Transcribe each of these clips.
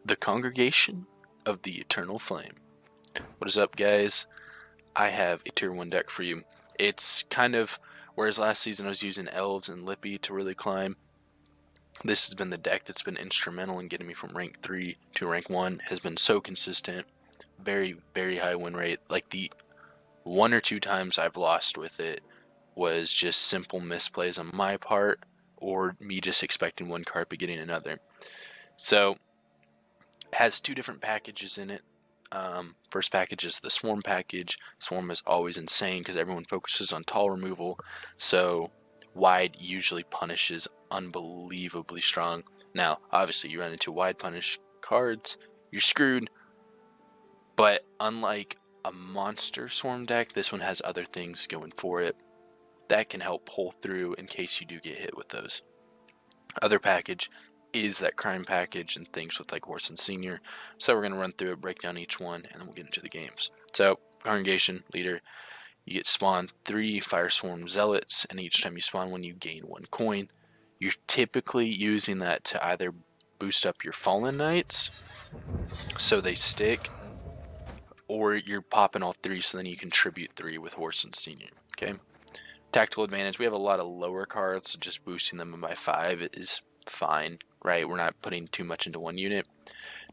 The Congregation of the Eternal Flame. What is up, guys? I have a tier 1 deck for you. It's kind of, whereas last season I was using Elves and Lippy to really climb, this has been the deck that's been instrumental in getting me from rank 3 to rank 1. Has been so consistent, very, very high win rate. Like the 1 or 2 times I've lost with it was just simple misplays on my part, or me just expecting one card but getting another. So has 2 different packages in it. First package is the Swarm package. Swarm is always insane because everyone focuses on tall removal, so wide usually punishes unbelievably strong. Now, obviously, you run into wide punish cards, you're screwed, but unlike a monster Swarm deck, this one has other things going for it that can help pull through in case you do get hit with those. Other package is that crime package and things with like Horse and Senior. So we're going to run through it, break down each one, and then we'll get into the games. So, Congregation, leader, you get spawned 3 Fire Swarm Zealots, and each time you spawn one, you gain 1 coin. You're typically using that to either boost up your Fallen Knights, so they stick, or you're popping all 3 so then you contribute 3 with Horse and Senior, okay? Tactical advantage, we have a lot of lower cards, so just boosting them by 5 is fine, right? We're not putting too much into one unit.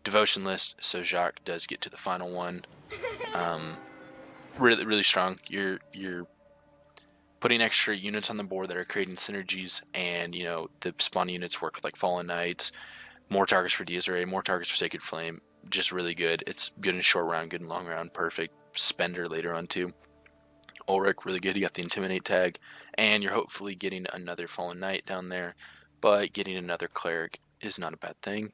Devotion list, so Jacques does get to the final one. Really, really strong. You're putting extra units on the board that are creating synergies, and you know the spawn units work with like Fallen Knights, more targets for Diazare, more targets for Sacred Flame. Just really good. It's good in short round, good in long round, perfect spender later on too. Ulrich, really good. You got the Intimidate tag, and you're hopefully getting another Fallen Knight down there, but getting another Cleric is not a bad thing.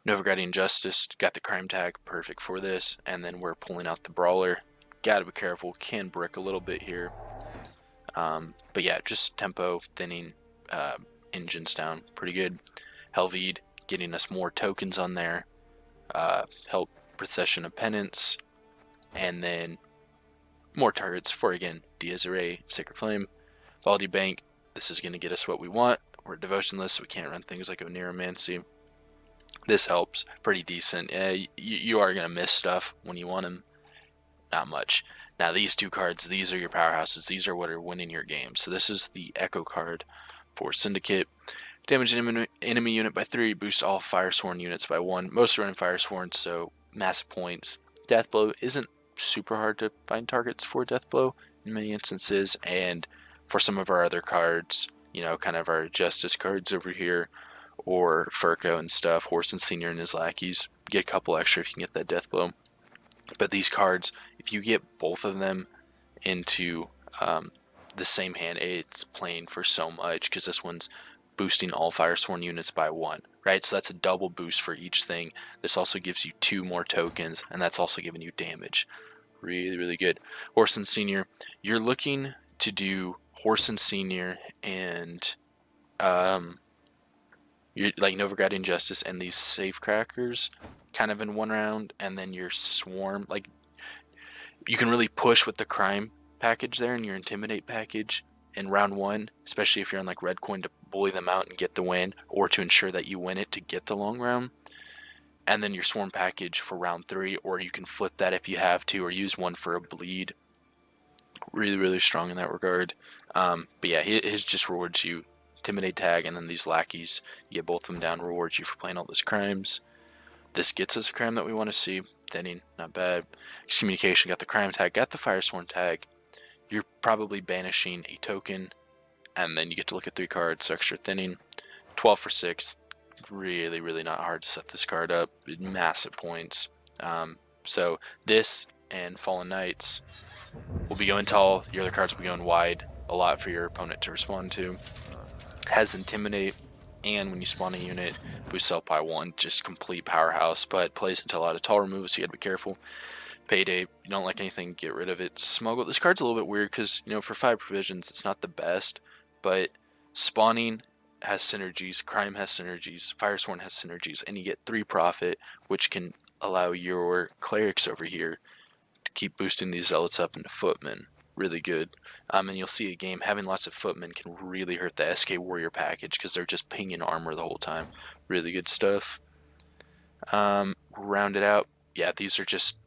Novigradian Justice, got the Crime tag, perfect for this, and then we're pulling out the Brawler. Gotta be careful, can brick a little bit here. But yeah, just tempo, thinning, engines down, pretty good. Helvede, getting us more tokens on there. Help Procession of Penance, and then more targets for, again, Diazare, Sacred Flame. Valdi Bank, this is going to get us what we want. We're devotionless, so we can't run things like Oneiromancy. This helps, pretty decent. You are going to miss stuff when you want them. Not much. Now these 2 cards, these are your powerhouses. These are what are winning your games. So this is the Echo card for Syndicate. Damage an enemy unit by 3, boost all Firesworn units by 1. Most are running Firesworn, so massive points. Deathblow isn't super hard to find targets for Deathblow in many instances, and for some of our other cards, you know, kind of our Justice cards over here, or Furco and stuff, Horse and Senior and his lackeys, get a couple extra if you can get that Deathblow. But these cards, if you get both of them into the same hand, it's playing for so much, because this one's boosting all Firesworn units by 1, right? So that's a double boost for each thing. This also gives you 2 more tokens, and that's also giving you damage. Really, really good. Horse and Senior, you're looking to do Horse and Senior and you're like Novigradian Justice and these Safecrackers kind of in one round, and then your Swarm, like you can really push with the Crime package there and your Intimidate package in round 1, especially if you're on like red coin, to bully them out and get the win, or to ensure that you win it to get the long round. And then your Swarm package for round 3, or you can flip that if you have to, or use one for a bleed. Really, really strong in that regard. But yeah, his just rewards you Intimidate tag, and then these lackeys, you get both of them down, rewards you for playing all those crimes. This gets us a crime that we want to see. Thinning, not bad. Excommunication, got the Crime tag, got the Firesworn tag. You're probably banishing a token, and then you get to look at 3 cards, so extra thinning. 12 for 6. Really, really not hard to set this card up. Massive points. So this and Fallen Knights will be going tall. Your other cards will be going wide. A lot for your opponent to respond to. Has Intimidate, and when you spawn a unit, boosts up by 1. Just complete powerhouse, but plays into a lot of tall removal, so you gotta be careful. Payday, you don't like anything, get rid of it. Smuggle, this card's a little bit weird because, you know, for 5 provisions, it's not the best, but spawning has synergies, Crime has synergies, Firesworn has synergies, and you get 3 profit, which can allow your Clerics over here to keep boosting these Zealots up into Footmen. Really good. And you'll see a game, having lots of Footmen can really hurt the SK Warrior package because they're just pinging armor the whole time. Really good stuff. Round it out. Yeah, these are just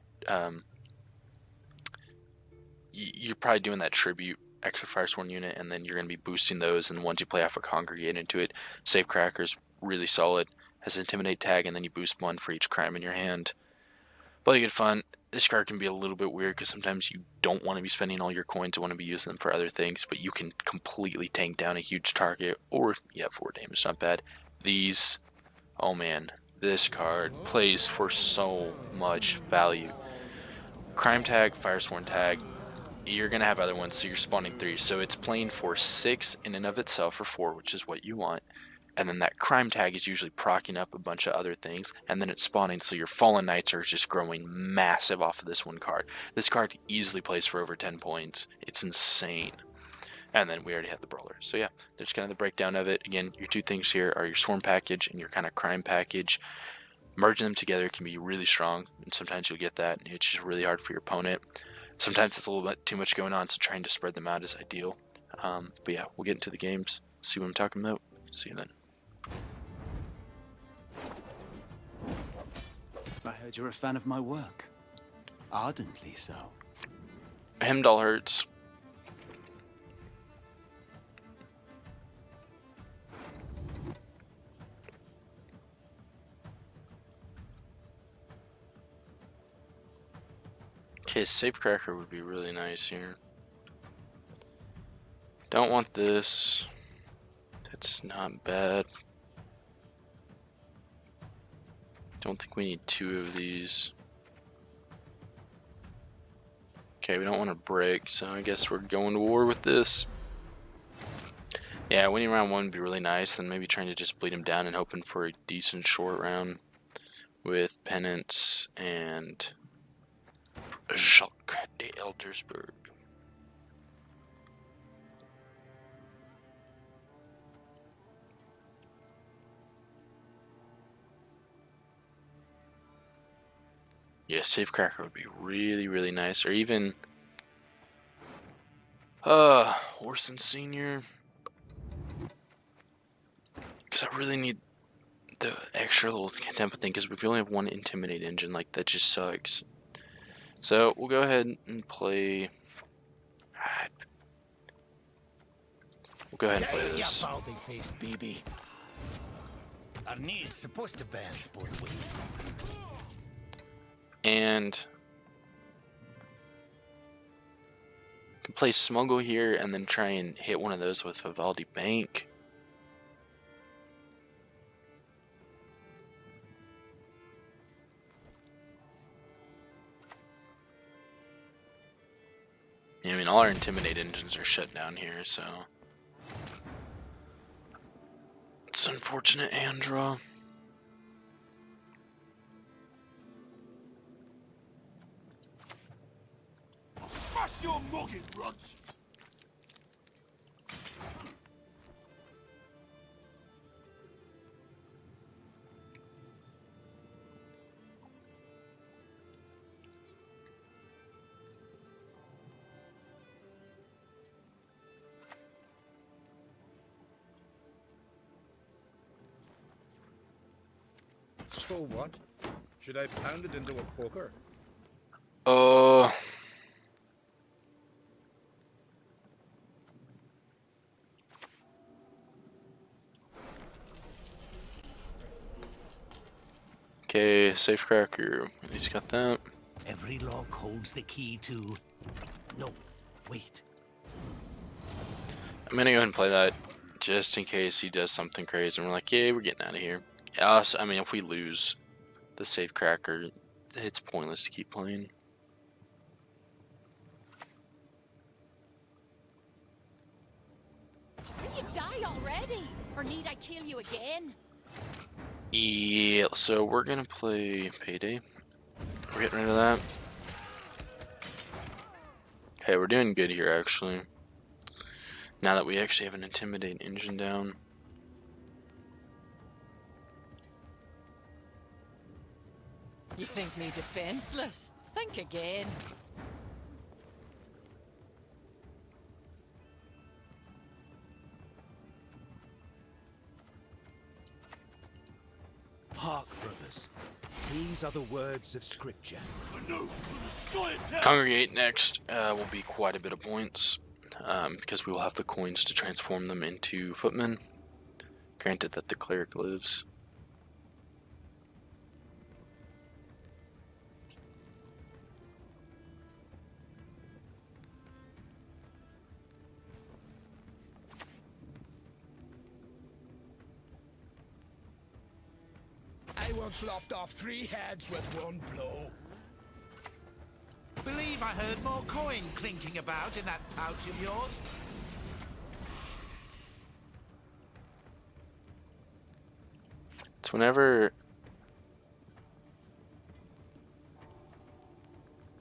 you're probably doing that tribute extra Firesworn unit, and then you're going to be boosting those, and once you play off a Congregate into it, Safecracker's really solid, has Intimidate tag, and then you boost one for each crime in your hand. But good fun. This card can be a little bit weird because sometimes you don't want to be spending all your coins, you want to be using them for other things, but you can completely tank down a huge target, or, yeah, 4 damage, not bad. These, oh man, this card plays for so much value. Crime tag, Firesworn tag, you're going to have other ones, so you're spawning 3. So it's playing for 6 in and of itself, or 4, which is what you want. And then that crime tag is usually proccing up a bunch of other things, and then it's spawning, so your Fallen Knights are just growing massive off of this one card. This card easily plays for over 10 points. It's insane. And then we already had the Brawler. So yeah, there's kind of the breakdown of it. Again, your 2 things here are your Swarm package and your kind of crime package. Merging them together can be really strong, and sometimes you'll get that, and it's just really hard for your opponent. Sometimes it's a little bit too much going on, so trying to spread them out is ideal. But yeah, we'll get into the games, see what I'm talking about. See you then. I heard you're a fan of my work. Ardently so. Hemdall hurts. Okay, Safecracker would be really nice here. Don't want this. That's not bad. Don't think we need 2 of these. Okay, we don't want to break, so I guess we're going to war with this. Yeah, winning round 1 would be really nice, then maybe trying to just bleed him down and hoping for a decent short round with Penance and Jacques de Eldersburg. Yeah, Safecracker would be really, really nice. Or even Orson Sr. Because I really need the extra little tempo thing, because we only have 1 Intimidate engine, like that just sucks. So we'll go ahead and play. We'll go ahead and play this. Faced baby. Our knees supposed to bend both ways. And can play Smuggle here and then try and hit one of those with Vivaldi Bank. Yeah, I mean, all our Intimidate engines are shut down here, so it's unfortunate hand draw. Smash your noggin, Ruds! So what? Should I pound it into a poker? Okay, Safecracker. He's got that. Every lock holds the key to... No, wait. I'm gonna go ahead and play that just in case he does something crazy and we're like, yeah, we're getting out of here. Also, I mean, if we lose the Safecracker, it's pointless to keep playing. Will you die already? Or need I kill you again? Yeah, so we're gonna play Payday. We're getting rid of that. Okay, we're doing good here, actually. Now that we actually have an Intimidate engine down. You think me defenseless? Think again. Hark, brothers. These are the words of scripture. Congregate next will be quite a bit of points because we will have the coins to transform them into footmen. Granted that the cleric lives. I once lopped off 3 heads with 1 blow. Believe I heard more coin clinking about in that pouch of yours. It's whenever.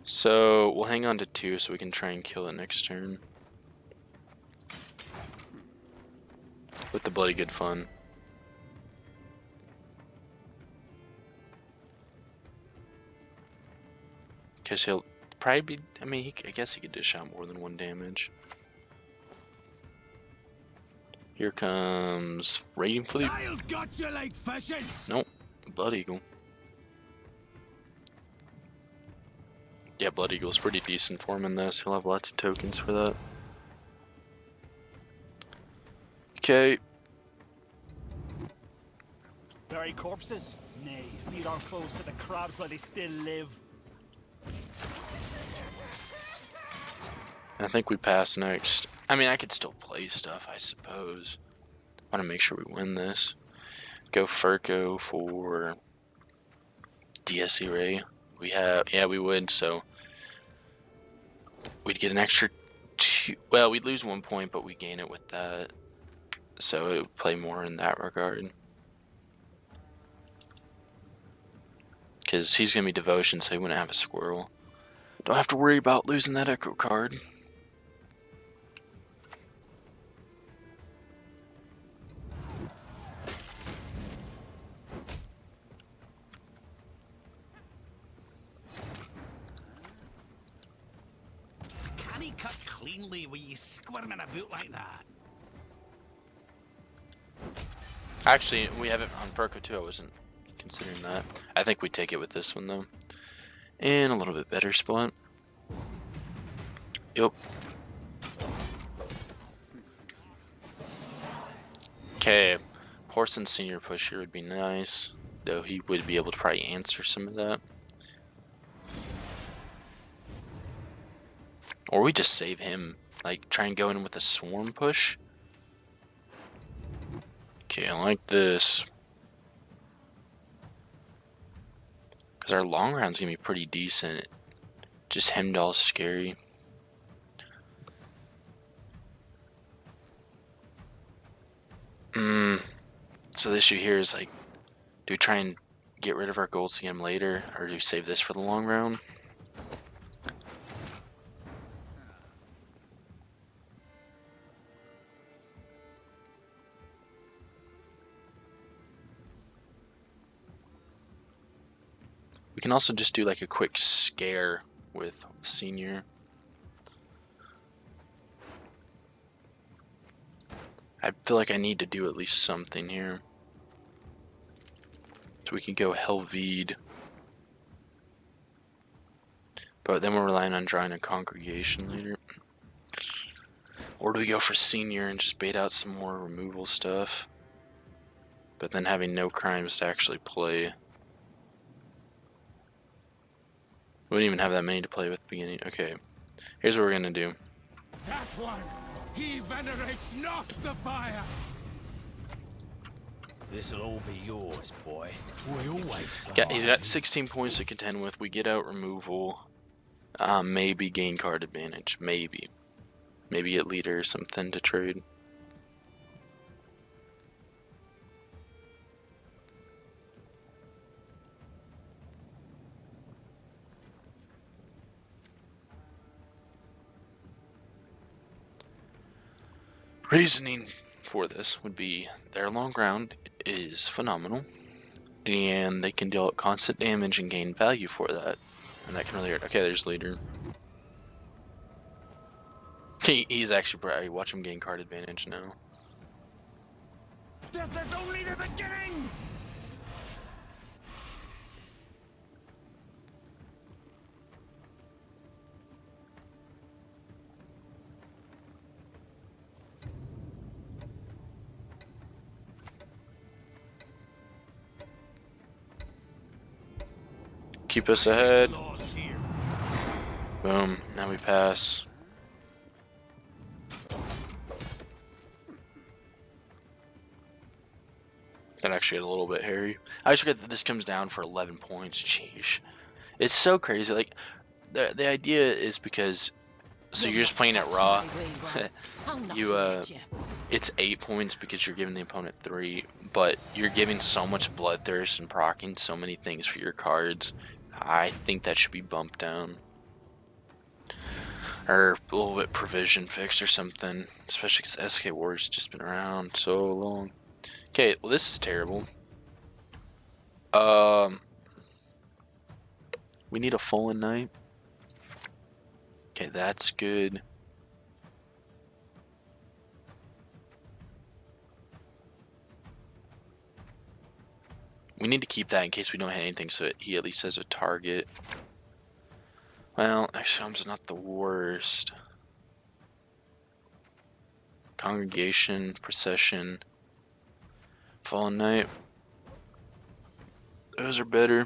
So we'll hang on to 2 so we can try and kill it next turn. With the bloody good fun. Because he'll probably be. I mean, I guess he could dish out more than 1 damage. Here comes Raiding Fleet. I've got you like fishes. Nope, Blood Eagle. Yeah, Blood Eagle's pretty decent for him in this. He'll have lots of tokens for that. Okay. Bury corpses? Nay, feed our foes to the crabs while they still live. I think we pass next. I mean, I could still play stuff, I suppose. I want to make sure we win this. Go Furco for DSE Ray. We have, yeah, we would, so we'd get an extra 2. Well, we'd lose 1 point, but we gain it with that. So it would play more in that regard. Because he's going to be Devotion, so he wouldn't have a squirrel. Don't have to worry about losing that Echo card. Can he cut cleanly with you squirming about like that? Actually, we have it on Furco too. I wasn't considering that. I think we take it with this one though. In a little bit better spot. Yep. Okay. Horse and Senior push here would be nice. Though he would be able to probably answer some of that. Or we just save him. Like, try and go in with a swarm push. Okay, I like this. Because our long round's going to be pretty decent. Just Hemdall's scary. So the issue here is, like, do we try and get rid of our golds to get him later? Or do we save this for the long round? We can also just do like a quick scare with Senior. I feel like I need to do at least something here. So we can go Helvede. But then we're relying on drawing a Congregation later. Or do we go for Senior and just bait out some more removal stuff? But then having no crimes to actually play. We wouldn't even have that many to play with at the beginning. Okay, here's what we're gonna do. That one, he venerates not the fire. This'll all be yours, boy. We always. He's got 16 points to contend with. We get out removal. Maybe gain card advantage. Maybe get leader or something to trade. Reasoning for this would be their long round is phenomenal, and they can deal constant damage and gain value for that, and that can really hurt. Okay, there's leader. He's actually probably watch him gain card advantage now. Death is only the beginning. keep us ahead. Boom. Now we pass. That actually got a little bit hairy. I just forget that this comes down for 11 points. Jeez. It's so crazy. Like, the idea is because, so you're just playing it raw. It's 8 points because you're giving the opponent 3, but you're giving so much bloodthirst and proccing so many things for your cards. I think that should be bumped down. Or a little bit provision fixed or something. Especially because SK Warriors just been around so long. Okay, well this is terrible. We need a Fallen Knight. Okay, that's good. We need to keep that in case we don't hit anything so that he at least has a target. Well, XCOM's not the worst. Congregation, Procession, Fallen Knight. Those are better.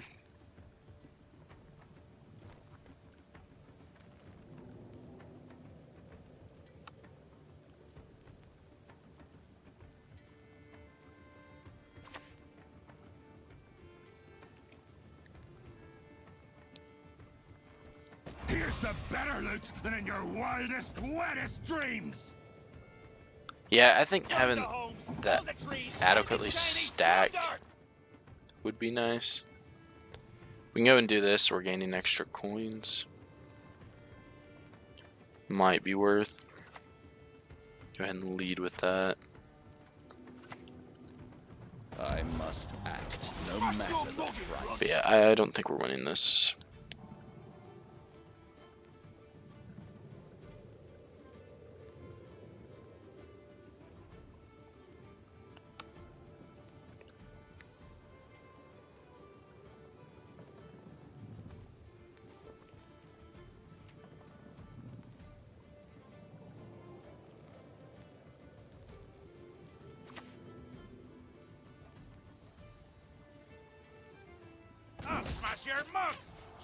Here's the better loot than in your wildest, wettest dreams. Yeah, I think having that adequately stacked would be nice. We can go and do this. We're gaining extra coins. Might be worth. Go ahead and lead with that. I must act, no matter the price. But yeah, I don't think we're winning this. I'll smash your mug!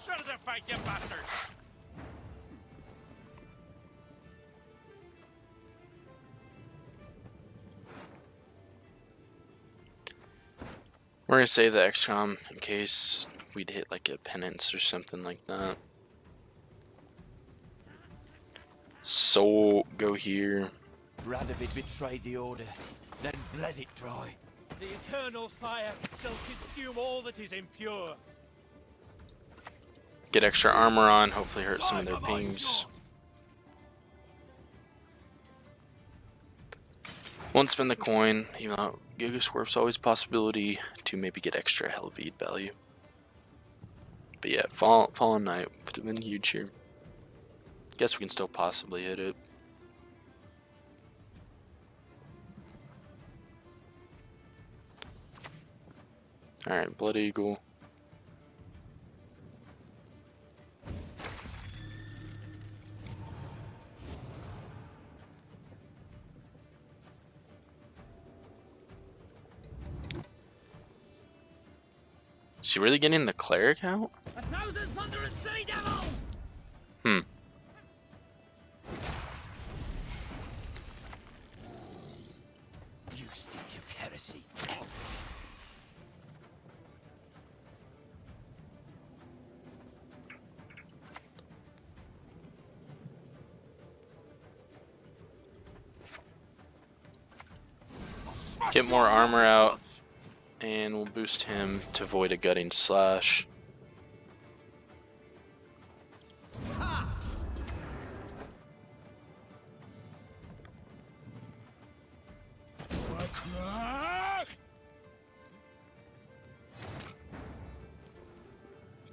Shut the fight, you bastards! We're gonna save the XCOM in case we'd hit like a penance or something like that. So go here. Radovid betrayed the order, then bled it dry. The eternal fire shall consume all that is impure. Get extra armor on, hopefully hurt some of their pings. Won't spend the coin, even though Giga Swerve's always a possibility to maybe get extra Helveed value. But yeah, Fallen Knight would have been huge here. Guess we can still possibly hit it. Alright, Blood Eagle. Is he really getting the cleric out? 1,000 thunderous sea devils! Hmm. You stink of heresy. Get more armor out, and we'll boost him to avoid a gutting slash.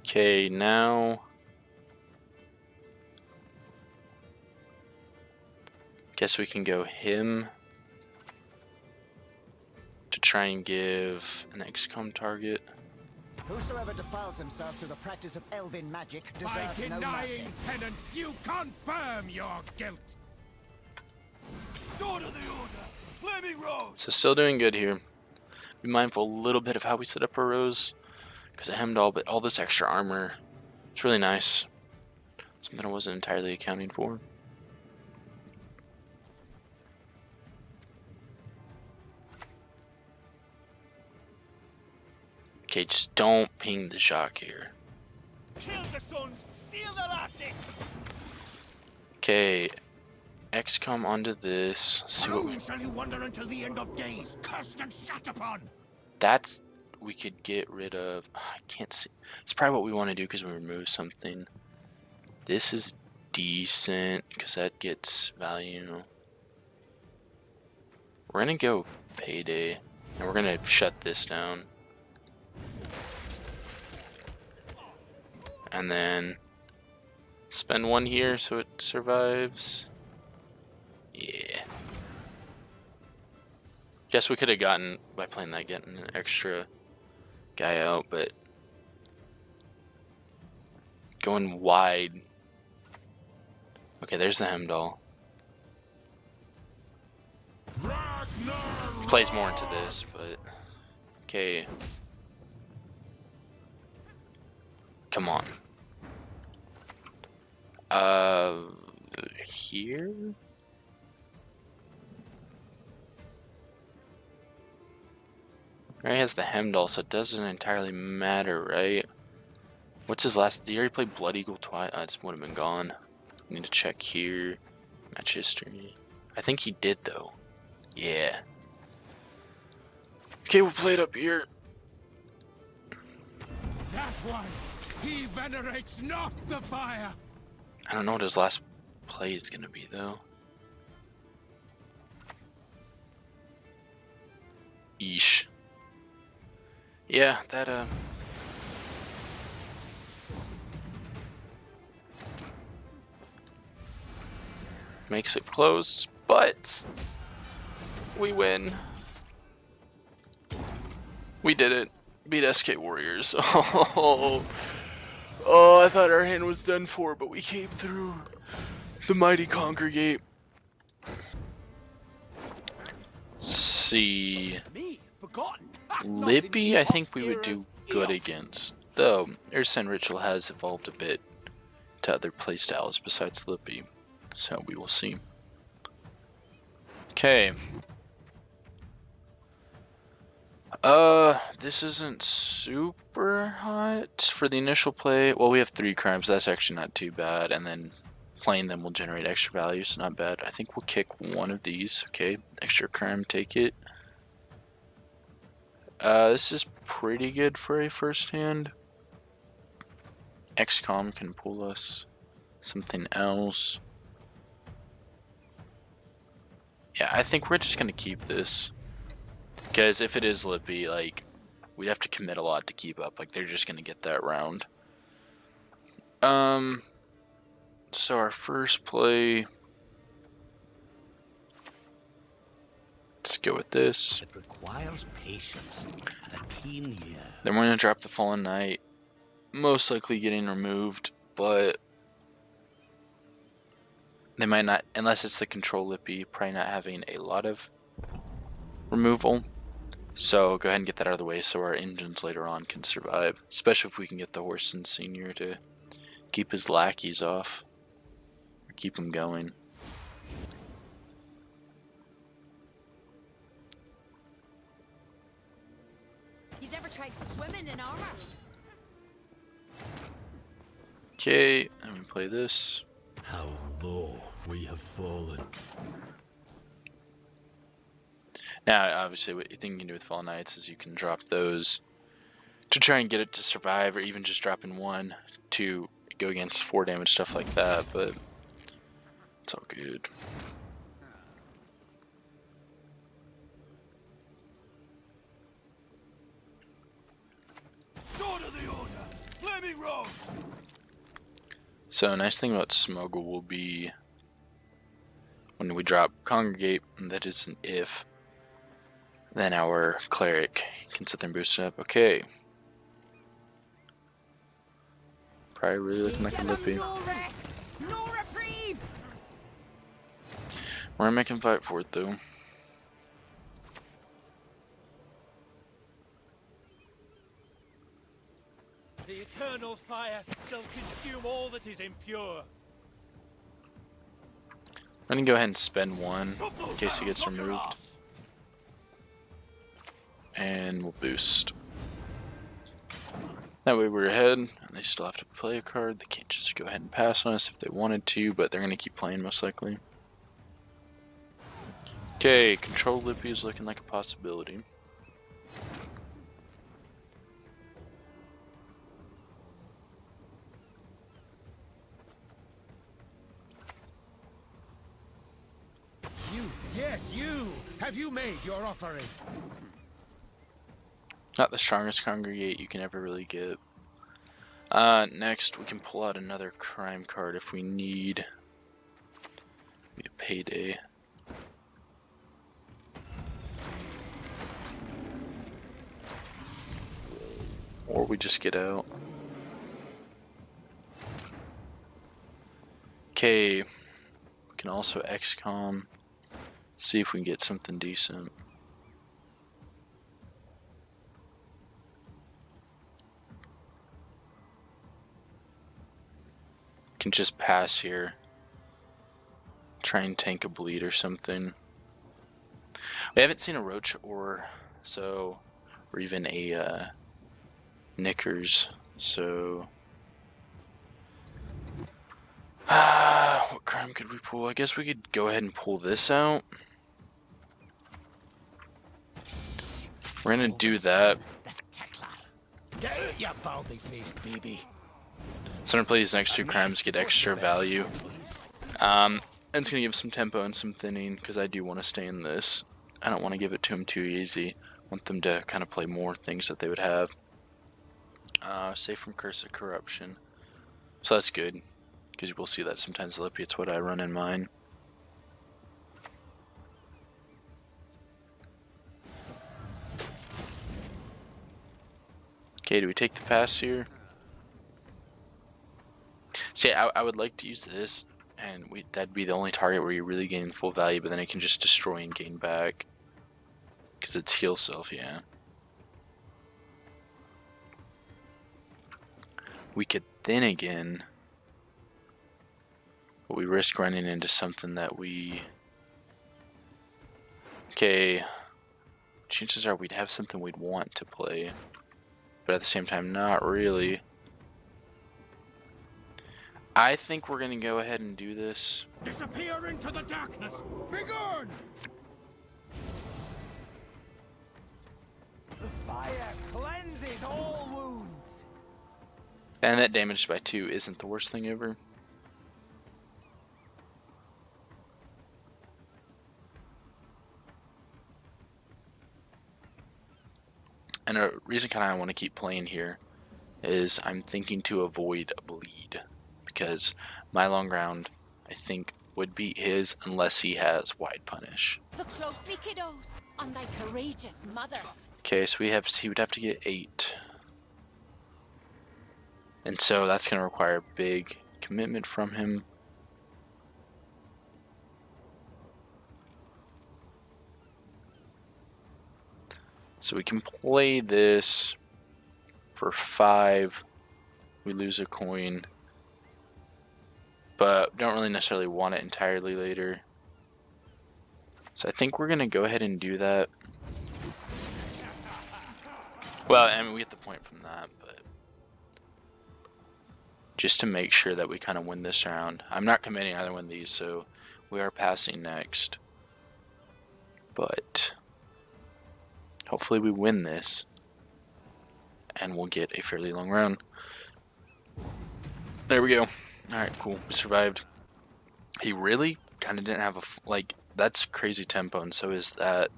Okay, now guess we can go him to try and give an XCOM target. Whosoever defiles himself through the practice of elven magic By deserves no mercy. denying penance, you confirm your guilt. Sword of the Order, Flaming Rose. So still doing good here. Be mindful a little bit of how we set up our rows, because of Hemdall, but all this extra armor, it's really nice. Something I wasn't entirely accounting for. Okay, just don't ping the Jacques here. Kill the sons, steal the lasses. Okay, XCOM onto this. See what Alone shall you wander until the end of days, cursed and shat upon. that's we could get rid of. I can't see. It's probably what we want to do because we remove something. This is decent because that gets value. We're gonna go payday, and we're gonna shut this down. And then spend one here so it survives. Yeah. Guess we could have gotten, by playing that, getting an extra guy out, but going wide. Okay, there's the Hemdall. Plays more into this, but okay. Come on. Here? He has the Hemdall, so it doesn't entirely matter, right? What's his last? Did he already play Blood Eagle twice? It would have been gone. Need to check here. Match history. I think he did, though. Yeah. Okay, we'll play it up here. That one, he venerates not the fire. I don't know what his last play is gonna be, though. Eesh. Yeah, that, makes it close, but we win. We did it. Beat SK Warriors. Oh, I thought our hand was done for, but we came through. The mighty Congregate. See. Me, forgotten. Lippy, I think we would do good against. Though, Ursen Ritual has evolved a bit to other playstyles besides Lippy. So we will see. Okay. This isn't super hot for the initial play. Well, we have 3 crimes. That's actually not too bad. And then playing them will generate extra value, so not bad. I think we'll kick one of these. Okay, extra crime, take it. This is pretty good for a first hand. XCOM can pull us something else. Yeah, I think we're just gonna keep this. Because if it is Lippy, like, we'd have to commit a lot to keep up. Like, they're just gonna get that round. So our first play. Let's go with this. It requires patience and a keen ear. Then we're gonna drop the Fallen Knight. Most likely getting removed, but they might not, unless it's the control Lippy, probably not having a lot of removal. So go ahead and get that out of the way so our engines later on can survive. Especially if we can get the Horson Senior to keep his lackeys off. Or keep him going. He's ever tried swimming in armor? Okay, and we play this. How low we have fallen. Now, obviously, what you think you can do with Fallen Knights is you can drop those to try and get it to survive, or even just dropping 1 to go against 4 damage, stuff like that, but it's all good. Sword of the Order, Flaming Rose. So, a nice thing about Smoggle will be when we drop Congregate, and that is an if, then our Cleric can sit there and boost it up. Okay. Probably really looking like a Lippy. No rest, no reprieve. We're gonna make him fight for it, though. The eternal fire shall consume all that is impure. I'm gonna go ahead and spend one in case he gets removed. And we'll boost. That way we're ahead, and they still have to play a card. They can't just go ahead and pass on us if they wanted to, but they're gonna keep playing most likely. Okay, control Lippy is looking like a possibility. You, yes, you! Have you made your offering? Not the strongest Congregate you can ever really get. Next, we can pull out another crime card if we need. Be a payday. Or we just get out. Okay, we can also XCOM. See if we can get something decent. Can just pass here. Try and tank a bleed or something. We haven't seen a roach or even a knickers, so what crime could we pull? I guess we could go ahead and pull this out. We're gonna do that. Get out, you baldy-faced baby. So I'm gonna play these next two crimes, get extra value. And it's gonna give some tempo and some thinning because I do want to stay in this. I don't want to give it to them too easy. I want them to kind of play more things that they would have. Safe from Curse of Corruption. So that's good because you will see that sometimes Lippy, it's what I run in mine. Okay, do we take the pass here? See, I would like to use this, and that'd be the only target where you're really gaining full value, but then it can just destroy and gain back. Because it's heal self, yeah. We could then again, but we risk running into something that we... Okay, chances are we'd have something we'd want to play, but at the same time, not really. I think we're gonna go ahead and do this. Disappear into the darkness! Begone! The fire cleanses all wounds. And that damage by 2 isn't the worst thing ever. And a reason kind of I want to keep playing here is I'm thinking to avoid a bleed. Because my long round, I think, would beat his unless he has wide punish. Look closely, kiddos, on thy courageous mother. Okay, so he would have to get 8. And so that's going to require big commitment from him. So we can play this for 5. We lose a coin. But don't really necessarily want it entirely later. So I think we're going to go ahead and do that. Well, I mean, we get the point from that, but just to make sure that we kind of win this round. I'm not committing either one of these, so we are passing next. But hopefully we win this, and we'll get a fairly long round. There we go. Alright, cool. We survived. He really kind of didn't have that's crazy tempo, and so is that.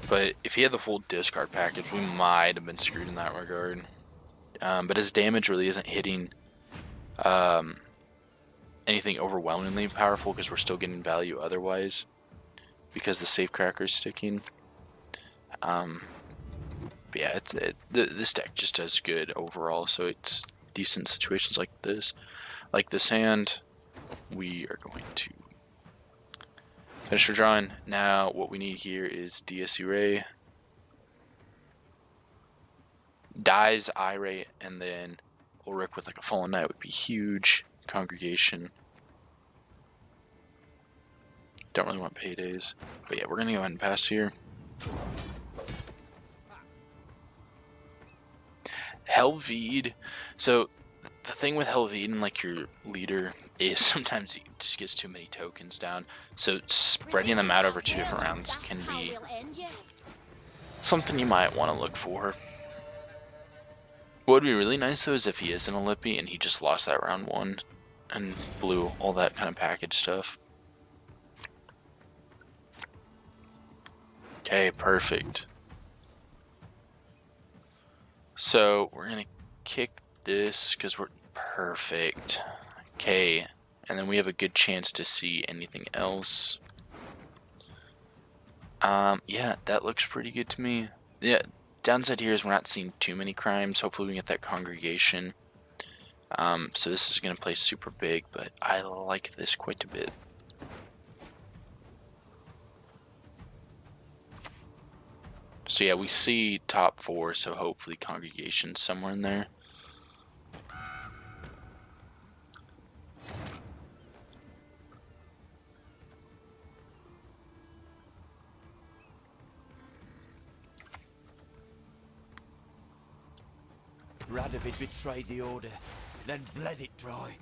But if he had the full discard package, we might have been screwed in that regard. But his damage really isn't hitting anything overwhelmingly powerful because we're still getting value otherwise. Because the safecracker's sticking. But yeah, this deck just does good overall, so it's decent situations like this. Like this hand, we are going to finish our drawing. Now what we need here is DSU Ray. Dies Irate, and then Ulrich with like a Fallen Knight would be huge. Congregation. Don't really want paydays. But yeah, we're going to go ahead and pass here. Helvede. So the thing with Helvede and like your leader is sometimes he just gets too many tokens down. So spreading them out over 2 different rounds can be something you might want to look for. What would be really nice though is if he is in a Lippy and he just lost that round 1 and blew all that kind of package stuff. Okay, perfect. So we're gonna kick this because we're perfect. Okay, and then we have a good chance to see anything else. Yeah, that looks pretty good to me. Yeah, downside here is we're not seeing too many crimes. Hopefully we can get that congregation. So this is gonna play super big, but I like this quite a bit. So yeah, we see top 4, so hopefully congregation's somewhere in there. Radovid betrayed the order, then bled it dry.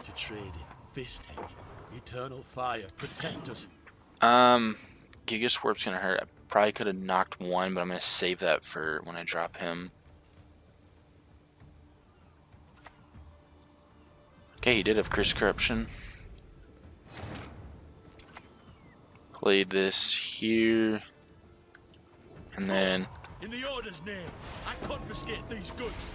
To trade it, fist tank, eternal fire, protect us. Giga Warp's gonna hurt. I probably could have knocked 1, but I'm gonna save that for when I drop him. Okay, he did have Curse Corruption. Play this here. And then... In the Order's name, I confiscate these goods.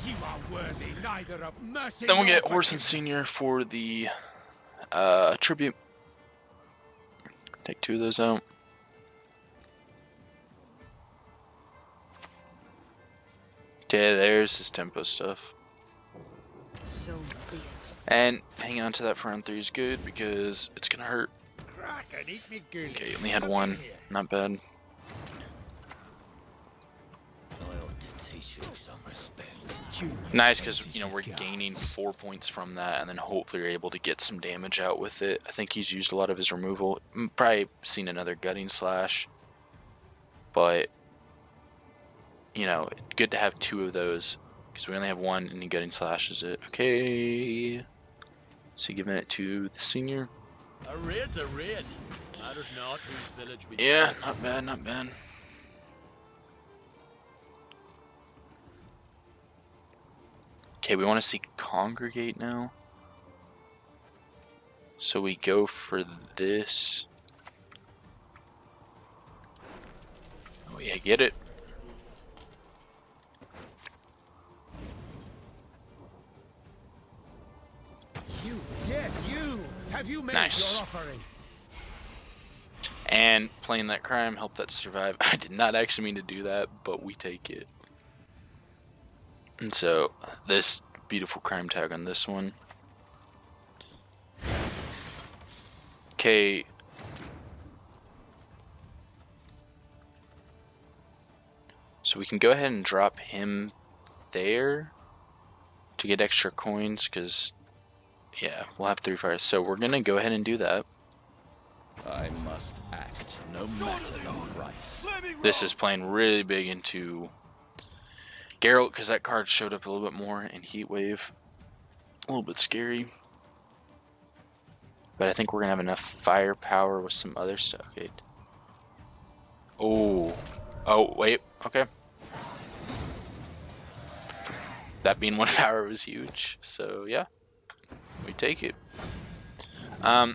You are worthy neither of mercy. Then we'll get Horson Senior for the tribute. Take 2 of those out. Okay, there's his tempo stuff. So be it. And hang on to that for round 3 is good because it's gonna hurt. Crack and eat me good. Okay, only had 1. Not bad. I ought to teach you some respect. Nice, because you know we're gaining 4 points from that, and then hopefully we're able to get some damage out with it. I think he's used a lot of his removal. Probably seen another gutting slash, but you know, good to have 2 of those because we only have 1, and he gutting slashes it. Okay, so giving it to the senior. A raid's a raid. Matters not whose village we Yeah, not bad, not bad. Okay, we want to see Congregate now. So we go for this. Oh yeah, get it. You, yes, you. Have you made Nice. your offering? And playing that crime helped that survive. I did not actually mean to do that, but we take it. And so, this beautiful crime tag on this one. Okay. So we can go ahead and drop him there to get extra coins, because, yeah, we'll have 3 fires. So we're going to go ahead and do that. I must act, no matter the price. This is playing really big into Geralt, because that card showed up a little bit more in Heatwave. A little bit scary. But I think we're going to have enough firepower with some other stuff. Okay. Oh. Oh, wait. Okay. That being 1 power was huge. So, yeah. We take it. I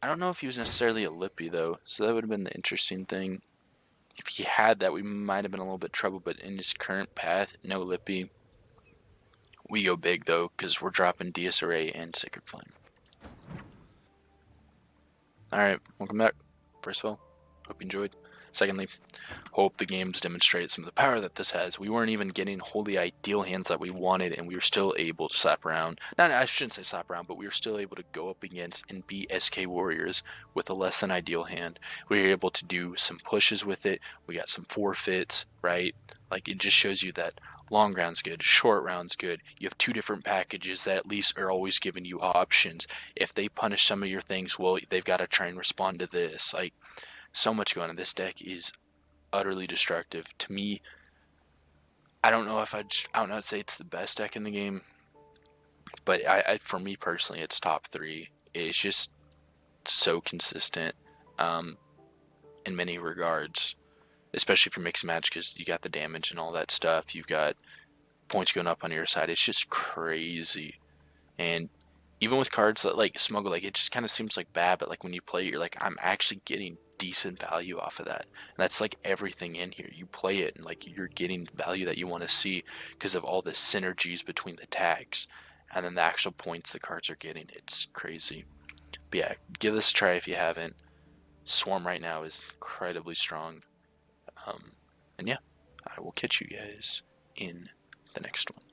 don't know if he was necessarily a Lippy, though. So that would have been the interesting thing. If he had that, we might have been a little bit trouble. But in his current path, no Lippy. We go big, though, because we're dropping DSRA and Sacred Flame. Alright, welcome back. First of all, hope you enjoyed. Secondly, hope the games demonstrate some of the power that this has. We weren't even getting wholly ideal hands that we wanted, and we were still able to slap around. Not, I shouldn't say slap around, but we were still able to go up against and beat SK Warriors with a less than ideal hand. We were able to do some pushes with it. We got some forfeits, right? Like, it just shows you that long round's good, short round's good. You have 2 different packages that at least are always giving you options. If they punish some of your things, well, they've got to try and respond to this. Like, so much going on. This deck is utterly destructive. To me, I don't know if I'd say it's the best deck in the game, but for me personally, it's top 3. It's just so consistent in many regards, especially if you're mixing match, because you got the damage and all that stuff. You've got points going up on your side. It's just crazy. And even with cards that like Smuggle, like, it just kind of seems like bad, but like when you play it, you're like, I'm actually getting decent value off of that. And that's like everything in here. You play it and like you're getting value that you want to see because of all the synergies between the tags and then the actual points the cards are getting. It's crazy. But yeah, give this a try if you haven't. Swarm right now is incredibly strong. And yeah, I will catch you guys in the next one.